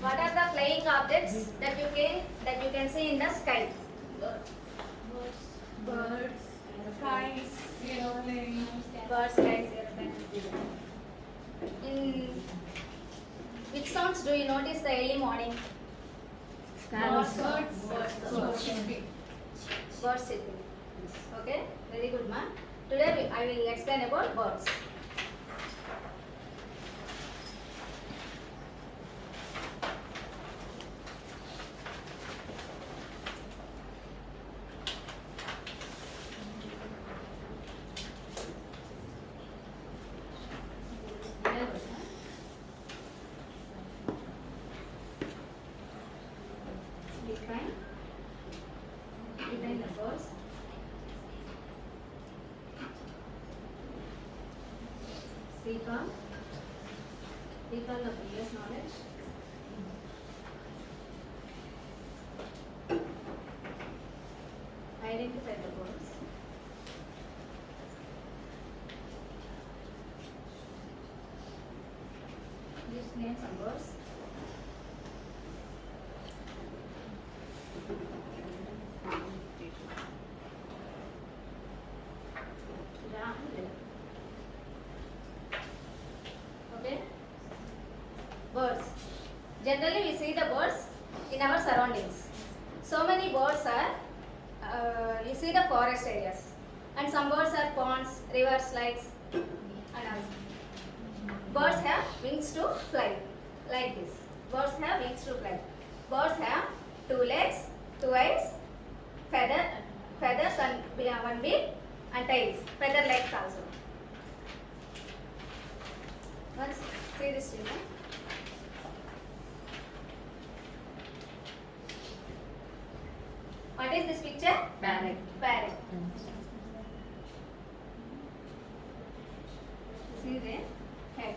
What are the flying objects that you can see in the sky? Birds, kites, aeroplanes. Birds, kites, aeroplanes. In which sounds do you notice the early morning? Birds. Birds chirping. Okay, very good, ma. Today I will explain about birds. Define the birds. Recall the previous knowledge. Identify the birds. Just name some birds. Okay. Birds. Generally, we see the birds in our surroundings. So many birds are, you see the forest areas, and some birds are ponds, rivers, lakes, and all. Birds have wings to fly, like this. Birds have wings to fly. Birds have two legs, two eyes, feathers, and one beak, and tails. Feather legs also. Let's see this children. What is this picture? Parrot. Parrot. See the head.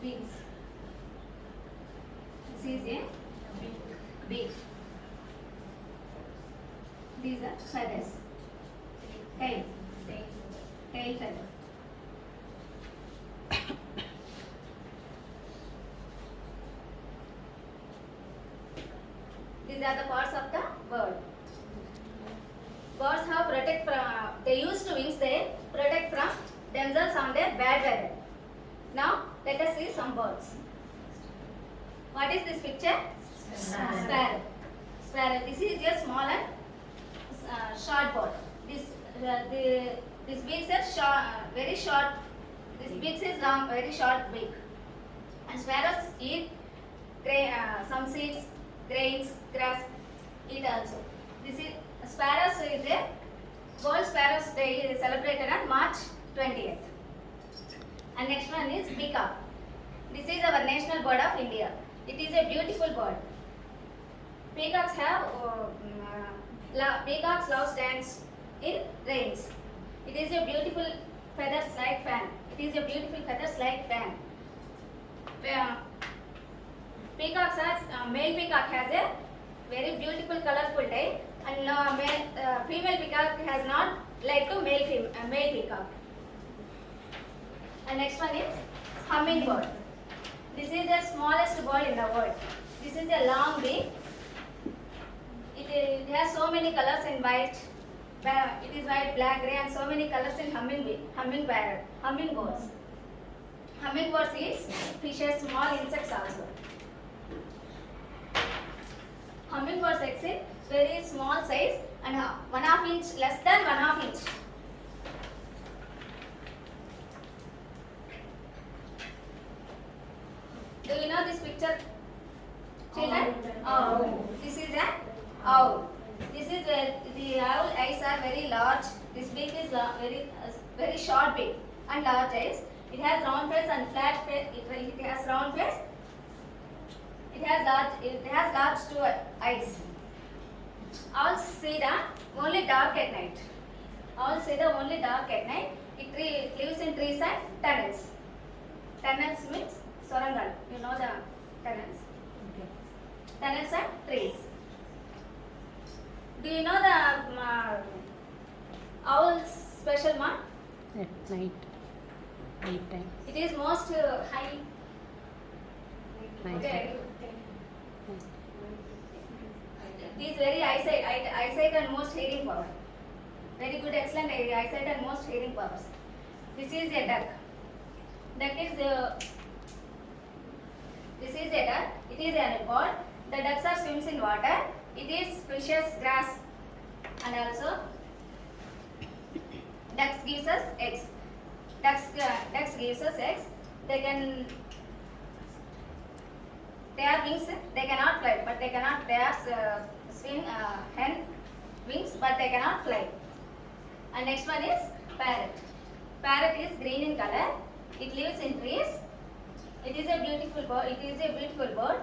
Wings. This is a beak. These are feathers. Tail. Tail feather. These are the parts of the bird. Birds have protect from, they use to wings, they protect from themselves on their bad weather. Now let us see some birds. What is this picture? Sparrow. Sparrow. This is a small and short bird. This beak is short, very short. This beak is long, very short beak. And sparrows eat some seeds, grains, grass. Eat also. This is sparrows is a World Sparrows Day is celebrated on March 20th. And next one is peacock. This is our national bird of India. It is a beautiful bird. Peacocks love dance in rains. It is a beautiful feathers like fan. It is a beautiful feathers like fan. Peacocks are male peacock has a very beautiful colorful tail, and female peacock has not like to male peacock. And next one is hummingbird. This is the smallest bird in the world. This is a long beak. It has so many colors in white. It is white, black, grey, and so many colors in hummingbirds. Hummingbirds eat fishes, small insects also. Hummingbirds exhibit very small size and 1/2 inch, less than 1/2 inch. Do you know this picture, children? Owl. This is an owl. This is where the owl eyes are very large. This beak is very short beak and large eyes. It has round face and flat face. It has round face. It has large two eyes. Owls see the only dark at night. Owls see the only dark at night. It lives in trees and tunnels. Tunnels means sorangal. You know the tunnels. Okay. Tunnels and trees. Do you know the owl's special mark? At night. Night time. It is most high. Night Okay. time. It is very eyesight and most hearing power. Very good, excellent eyesight and most hearing powers. This is a duck. Duck is this is a duck. It is an bird. The ducks are swims in water. It eats fishes, grass, and also ducks gives us eggs. Ducks gives us eggs. They have wings. They cannot fly, but they cannot. They have swing hen wings, but they cannot fly. And next one is parrot. Parrot is green in color. It lives in trees. It is a beautiful bird. It is a beautiful bird.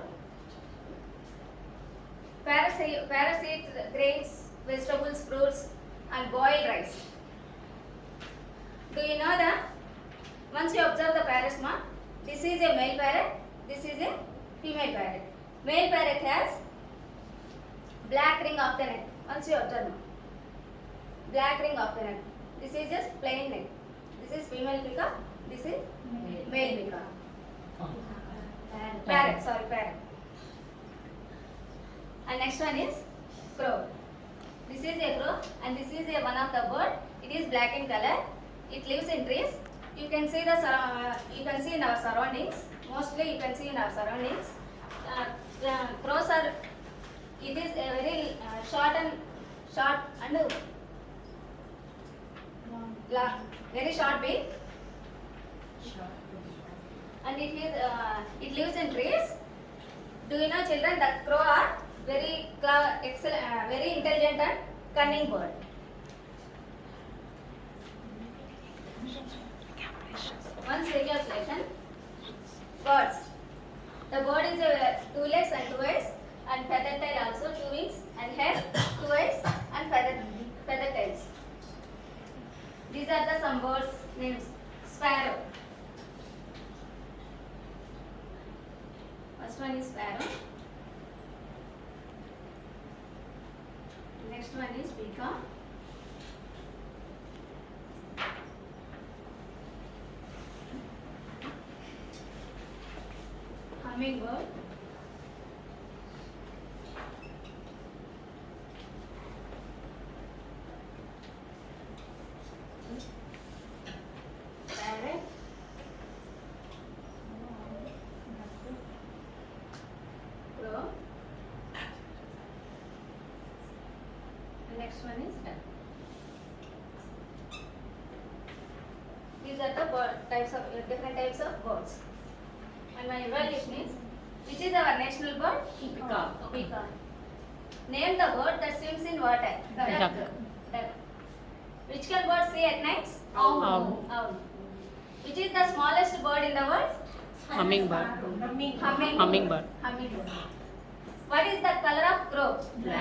Parrots eat grains, vegetables, fruits, and boiled rice. Do you know that? Once you observe the parrots, this is a male parrot. This is a female parrot. Male parrot has black ring of the neck. Once you observe, black ring of the neck. This is just plain neck. This is female peacock. This is male peacock. Parrot. And next one is crow. This is a crow, and this is a one of the bird. It is black in color. It lives in trees. You can see in our surroundings. Mostly you can see in our surroundings. Crows are. It is a very short and very short beak. And it lives in trees. Do you know, children, that crow are very excellent, very intelligent and cunning bird. Once recapitulation. Birds. The bird is a 2 legs and 2 eyes, and feather tail also, 2 wings and head, 2 eyes and feather tails. These are the some birds names. Sparrow. First one is sparrow. Next one is peacock. Hummingbird. Parrot. Crow. The next one is duck. These are the different types of birds. And my evaluation is, which is our national bird? Peacock. Peacock. Name the bird that swims in water. Duck. Duck. Which can bird see at night? Owl. Owl. Which is the smallest bird in the world? Hummingbird. Hummingbird. Hummingbird. Hummingbird. What is the color of crow? Black.